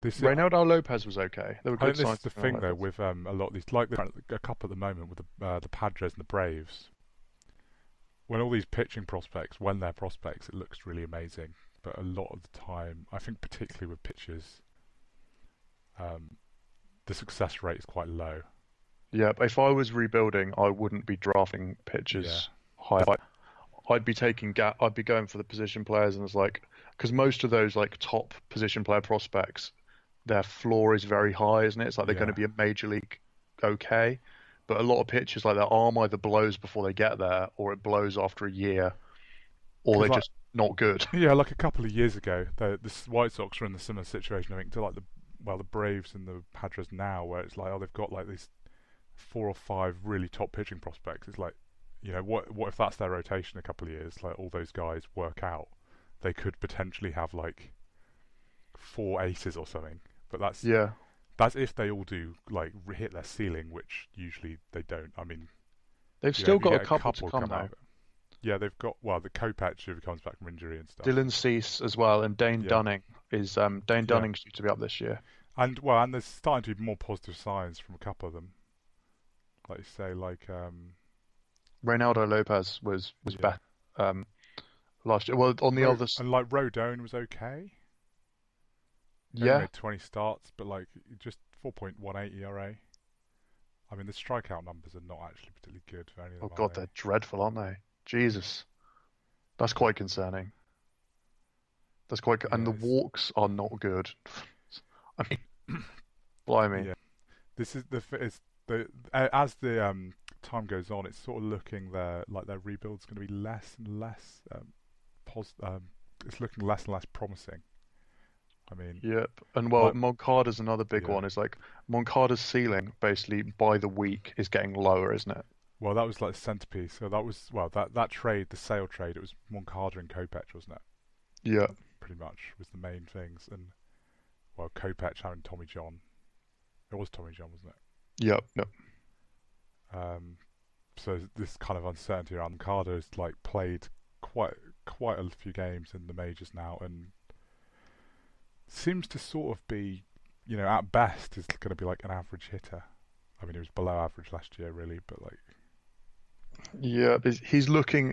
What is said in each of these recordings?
This Reynaldo Lopez was okay. There were I think good this is signs the from Reynaldo thing though Lopez. with a lot of these, like a couple at the moment with the Padres and the Braves. When all these pitching prospects, when they're prospects, it looks really amazing. But a lot of the time, I think particularly with pitchers, um, the success rate is quite low. Yeah, but if I was rebuilding, I wouldn't be drafting Yeah, pitchers high. I'd be I'd be going for the position players, and it's like because most of those like top position player prospects, their floor is very high, isn't it? It's like they're going to yeah, be a major league okay, but a lot of pitchers like their arm either blows before they get there, or it blows after a year, or because they're like just not good. yeah, like a couple of years ago, the White Sox are in a similar situation. I think to like the Braves and the Padres now, where it's like, oh, they've got like these 4 or 5 really top pitching prospects. It's like, what if that's their rotation in a couple of years? Like all those guys work out, they could potentially have like 4 aces or something. But Yeah, that's if they all do like hit their ceiling, which usually they don't. I mean, they've if still you got a get a couple to couple come come out though. of it, yeah, they've got the Kopech who comes back from injury and stuff. Dylan Cease as well, and Dane Yeah, Dunning is Dane yeah, Dunning's due to be up this year. and there's starting to be more positive signs from a couple of them. Like you say, like Reynaldo Lopez was yeah, better last year. Well, on the others, And like Rodone was okay. He only yeah. made 20 starts, but like just 4.18 ERA. I mean, the strikeout numbers are not actually particularly good for any of Oh them, are God, they? they're dreadful, aren't they? Jesus, that's quite concerning. And Yeah, the walks are not good. I mean, blimey. yeah. This is the it's the as the time goes on, it's sort of looking like their rebuild's going to be less and less it's looking less and less promising. I mean, Yep. And well, like Moncada's another big yeah. one. Is like Moncada's ceiling basically by the week is getting lower, isn't it? Well, that was like the centerpiece. So that was that trade, the sale trade. It was Moncada and Kopech, wasn't it? Yeah. Pretty much was the main things, and well, Kopech having Tommy John. It was Tommy John, wasn't Yep. Yep. it? So this kind of uncertainty around Moncada has like played quite a few games in the majors now, and seems to sort of be, at best is going to be like an average hitter. I mean, he was below average last year, really, but like, Yeah.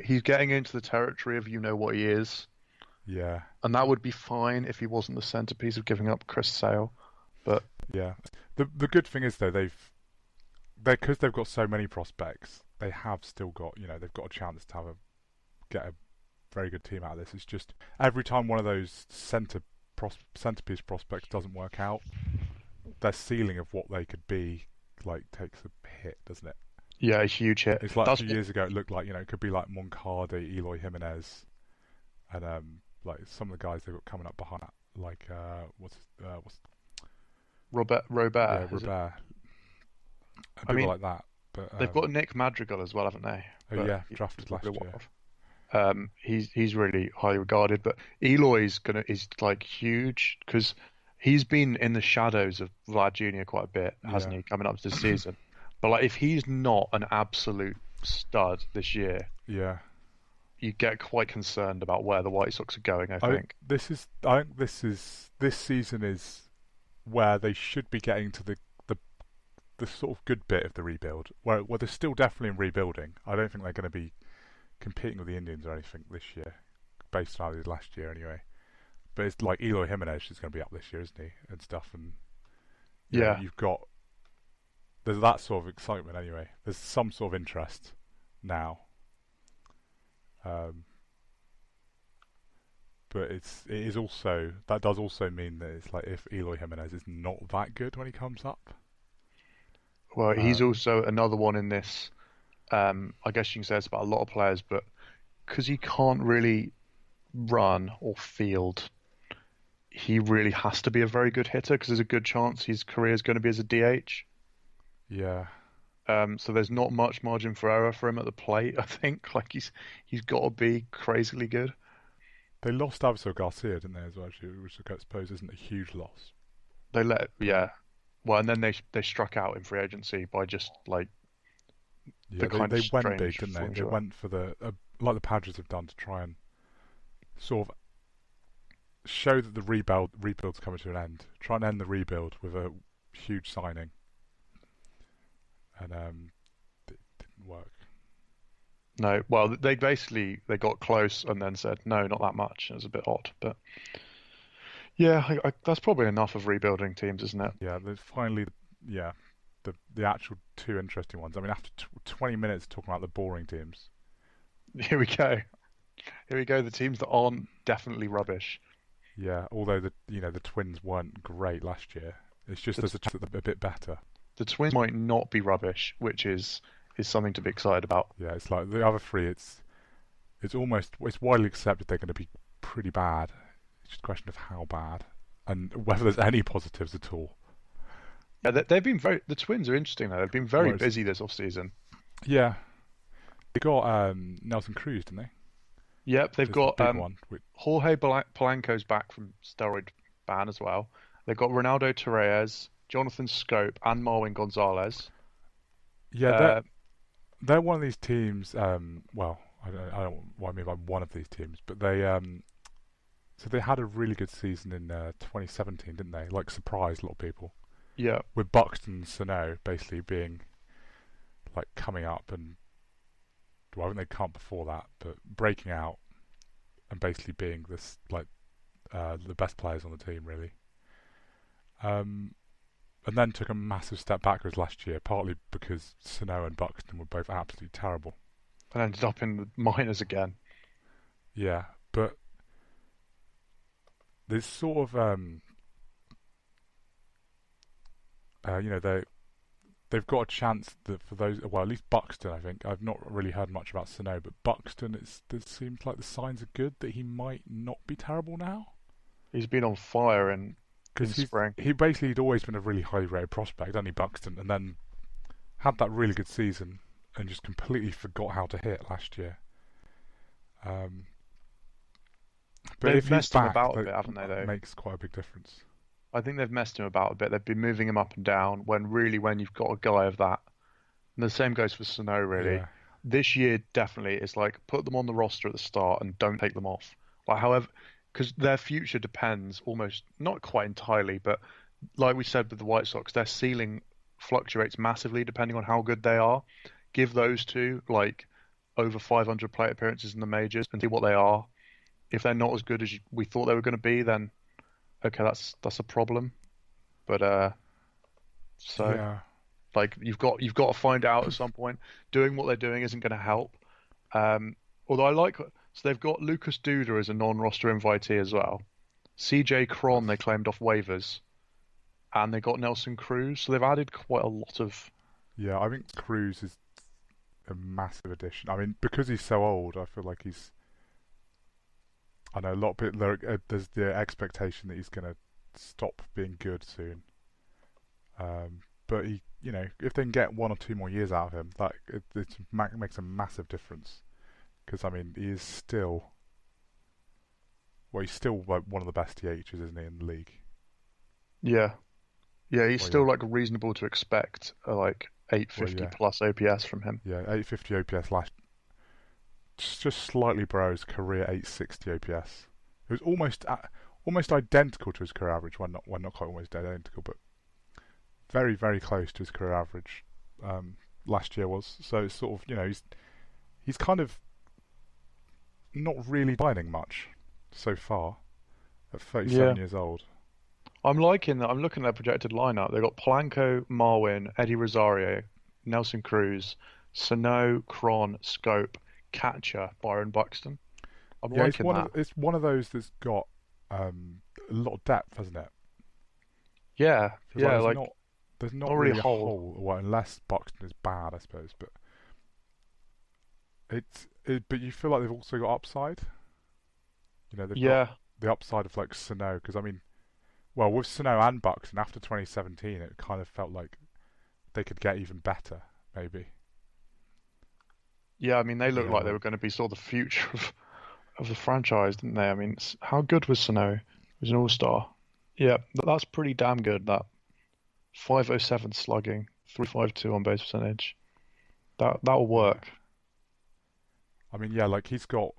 He's getting into the territory of you know what he is, yeah, and that would be fine if he wasn't the centerpiece of giving up Chris Sale. But yeah. The good thing is though because they've got so many prospects, they have still got they've got a chance to get a very good team out of this. It's just every time one of those centerpiece prospects doesn't work out, their ceiling of what they could be like takes a hit, doesn't it? yeah, a huge hit. It's like a That's few years ago, it looked like it could be like Moncada, Eloy Jimenez, and like some of the guys they've got coming up behind that, like what's Robert, is it? Robert, I people mean, like that. But they've got Nick Madrigal as well, haven't they? oh But yeah, he's drafted probably last one year. off. He's really highly regarded, but is like huge because he's been in the shadows of Vlad Jr. quite a bit, hasn't Yeah, he? Coming up to the season, but like if he's not an absolute stud this year, yeah. you get quite concerned about where the White Sox are going, I I think. I think this season is where they should be getting to the sort of good bit of the rebuild, where they're still definitely in rebuilding. I don't think they're going to be competing with the Indians or anything this year, based on how they did last year anyway. But it's like Eloy Jimenez is going to be up this year, isn't he, and stuff. And Yeah, you've got there's that sort of excitement anyway. There's some sort of interest now, um, but it is also that does also mean that it's like if Eloy Jimenez is not that good when he comes up, well, he's um, also another one in this. I guess you can say it's about a lot of players, but because he can't really run or field, he really has to be a very good hitter because there's a good chance his career is going to be as a DH. yeah, So there's not much margin for error for him at the plate. I think like he's got to be crazily good. they lost Aviso Garcia, didn't they, as well? Actually, which I suppose isn't a huge loss. Yeah. Well, and then they struck out in free agency by just like the Yeah, kind of they went big, strange didn't they? They formula. went for the like the Padres have done to try and sort of show that the rebuild's coming to an end. Try and end the rebuild with a huge signing, and it didn't work. No, well, they got close and then said no, not that much. It was a bit odd, but yeah, that's probably enough of rebuilding teams, isn't it? Yeah, there's finally, yeah, the actual two interesting ones. I mean, after 20 minutes talking about the boring teams. Here we go. Here we go. The teams that aren't definitely rubbish. Yeah, although the Twins weren't great last year. It's just there's a chance that they're a bit better. The Twins might not be rubbish, which is something to be excited about. Yeah, it's like the other three. It's widely accepted they're going to be pretty bad. It's just a question of how bad and whether there's any positives at all. Yeah, they've been the Twins are interesting though. They've been very busy this off-season. Yeah, they got Nelson Cruz, didn't they? Yep, they've got one. Jorge Polanco's back from steroid ban as well. They've got Ronaldo Torres, Jonathan Scope, and Marwin Gonzalez. Yeah, they're one of these teams. Well, I don't know what I mean by one of these teams, but they so they had a really good season in 2017, didn't they? Like surprised a lot of people. Yeah, with Buxton and Sano basically being like coming up and well, I think they can't before that, but breaking out and basically being this like the best players on the team really. And then took a massive step backwards last year, partly because Sano and Buxton were both absolutely terrible. And ended up in the minors again. Yeah, but there's sort of they've got a chance that for those, well, at least Buxton, I think. I've not really heard much about Sano, but Buxton, it seems like the signs are good that he might not be terrible now. He's been on fire in spring. He basically had always been a really highly rated prospect, only Buxton, and then had that really good season and just completely forgot how to hit last year. But they've if messed he's him back, about a bit, haven't they? Though it makes quite a big difference. I think they've messed him about a bit. They've been moving him up and down when you've got a guy of that. And the same goes for Sano, really. Yeah. This year, definitely, it's like put them on the roster at the start and don't take them off. Like, however, because their future depends almost, not quite entirely, but like we said with the White Sox, their ceiling fluctuates massively depending on how good they are. Give those two, like, over 500 plate appearances in the majors and see what they are. If they're not as good as we thought they were going to be, then okay, that's a problem, but yeah. like you've got to find out at some point. Doing what they're doing isn't going to help. Although so they've got Lucas Duda as a non-roster invitee as well. CJ Cron they claimed off waivers, and they got Nelson Cruz, so they've added quite a lot of. Yeah, I think Cruz is a massive addition. I mean, because he's so old, I feel like he's. I know a lot of people. There's the expectation that he's going to stop being good soon. But he, if they can get 1 or 2 more years out of him, it makes a massive difference. Because I mean, he is still. Well, he's still like one of the best DHs, isn't he, in the league? Yeah, he's still like reasonable to expect like 850 plus OPS from him. Yeah, 850 OPS last. Just slightly below his career 860 OPS. It was almost identical to his career average. Well, not quite almost identical, but very, very close to his career average. Last year was. So it's sort of he's kind of not really binding much so far at 37 years old. I'm liking that. I'm looking at their projected lineup. They've got Polanco, Marwin, Eddie Rosario, Nelson Cruz, Sano, Cron, Scope, catcher Byron Buxton. I'm liking that. It's one of those that's got a lot of depth, hasn't it? Yeah, there's not really a hole. Well, unless Buxton is bad, I suppose. But but you feel like they've also got upside. They've got the upside of like Sano, because I mean, well, with Sano and Buxton after 2017, it kind of felt like they could get even better, maybe. Yeah, I mean, they looked like they were going to be sort of the future of the franchise, didn't they? I mean, how good was Sano? He was an all-star. Yeah, that's pretty damn good, that. 507 slugging, 352 on base percentage. That'll work. I mean, yeah, like he's got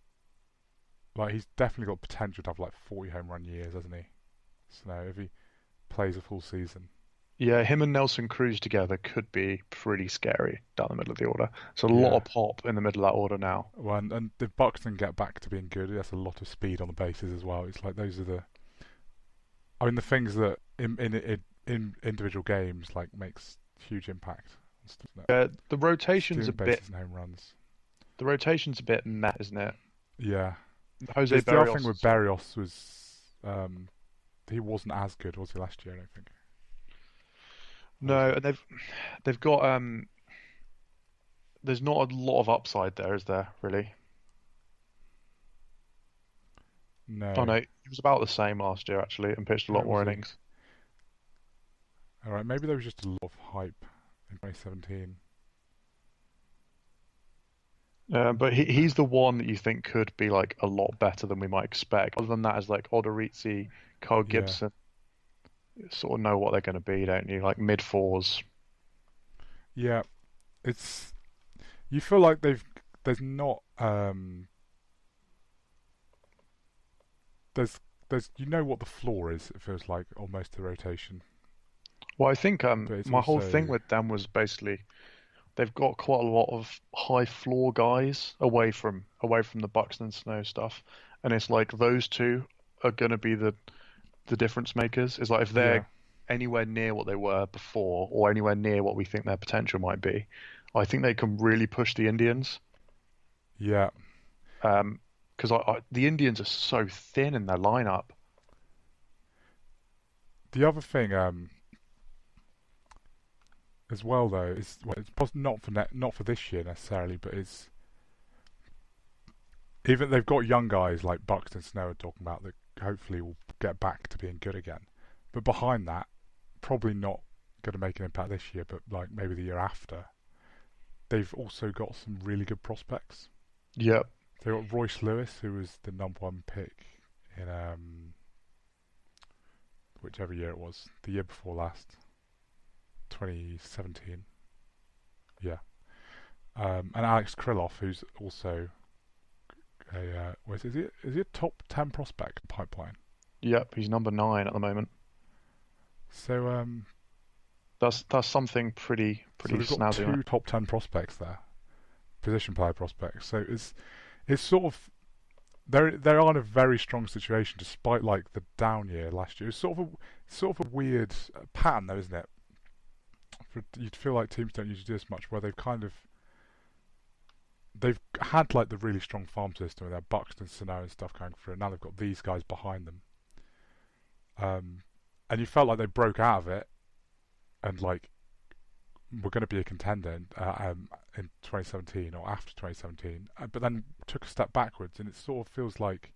like he's definitely got potential to have like 40 home run years, hasn't he? So if he plays a full season, Yeah, him and Nelson Cruz together could be pretty scary down the middle of the order. It's a lot yeah. of pop in the middle of that order now. Well, and if Buxton get back to being good, that's a lot of speed on the bases as well. It's like those are I mean, the things that in individual games like makes huge impact. The rotation's Stealing a bit bases and home runs. the rotation's a bit meh, isn't it? Yeah. Jose The other thing Berrios. with Berrios was he wasn't as good, was he, last year? I don't think. No, and they've got there's not a lot of upside there, is there, really? No. Oh no, he was about the same last year actually, and pitched a lot more innings. All right, maybe there was just a lot of hype in 2017. But he's the one that you think could be like a lot better than we might expect. Other than that, is like Odorizzi, Kyle Yeah. Gibson. You sort of know what they're going to be, don't you? Like mid fours. Yeah, you feel like there's not there's you know what the floor is. It feels like almost the rotation, Well, I think but it's my whole also thing with them was basically they've got quite a lot of high floor guys away from the Buxton Snow stuff, and it's like those two are going to be the difference makers. Is like if they're yeah, anywhere near what they were before, or anywhere near what we think their potential might be, I think they can really push the Indians. yeah. Because the Indians are so thin in their lineup. The other thing as well though is it's not for this year necessarily, but it's even they've got young guys like Buxton Snow are talking about that hopefully will get back to being good again. But behind that, probably not going to make an impact this year, but like maybe the year after. They've also got some really good prospects. Yep. They got Royce Lewis, who was the #1 pick in whichever year it was, the year before last, 2017. Yeah, and Alex Krylov, who's also is he a top 10 prospect pipeline? Yep. He's number 9 at the moment. So That's something pretty so we've got snazzy. two top 10 prospects there, position player prospects. So it's sort of they're on a very strong situation despite like the down year last year. It's sort of a weird pattern though, isn't it? You'd feel like teams don't usually do this much, where they've had like the really strong farm system with their Buxton, Sano and stuff going through, and now they've got these guys behind them. And you felt like they broke out of it, and like we're going to be a contender in 2017 or after 2017, but then took a step backwards, and it sort of feels like,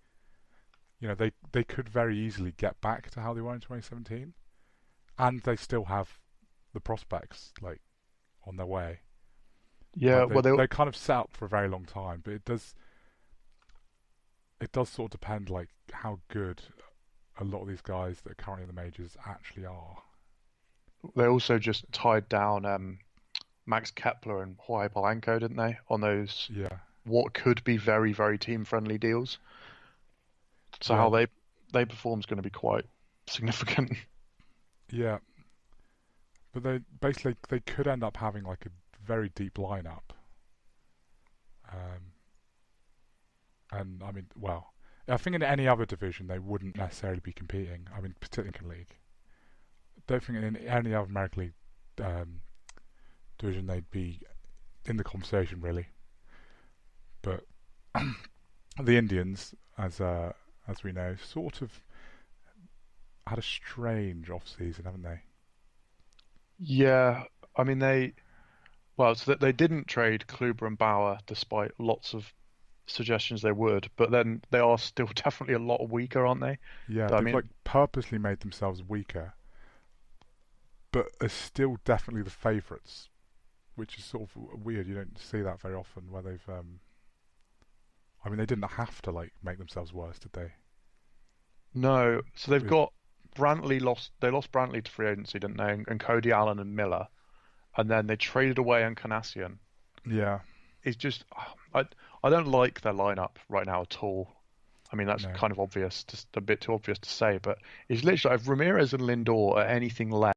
you know, they could very easily get back to how they were in 2017, and they still have the prospects like on their way. Yeah, like well, they kind of set up for a very long time, but it does sort of depend like how good a lot of these guys that are currently in the majors actually are. they also just tied down Max Kepler and Jorge Polanco, didn't they? On those Yeah, what could be very, very team-friendly deals. So yeah, how they perform is going to be quite significant. yeah. But they could end up having like a very deep lineup. And I mean, well, I think in any other division they wouldn't necessarily be competing. I mean, particularly in League. Don't think in any other American League division they'd be in the conversation really. But the Indians, as we know, sort of had a strange off-season, haven't they? Yeah, I mean so that they didn't trade Kluber and Bauer despite lots of suggestions they would, but then they are still definitely a lot weaker, aren't they? Yeah, I they've mean, like purposely made themselves weaker, but are still definitely the favourites, which is sort of weird. You don't see that very often where they've. I mean, they didn't have to like make themselves worse, did they? no. So they've With got Brantley lost. They lost Brantley to free agency, didn't they? And Cody Allen and Miller, and then they traded away Encarnacion. yeah, It's just I don't like their lineup right now at all. I mean, that's No. kind of obvious, just a bit too obvious to say, but it's literally like if Ramirez and Lindor are anything less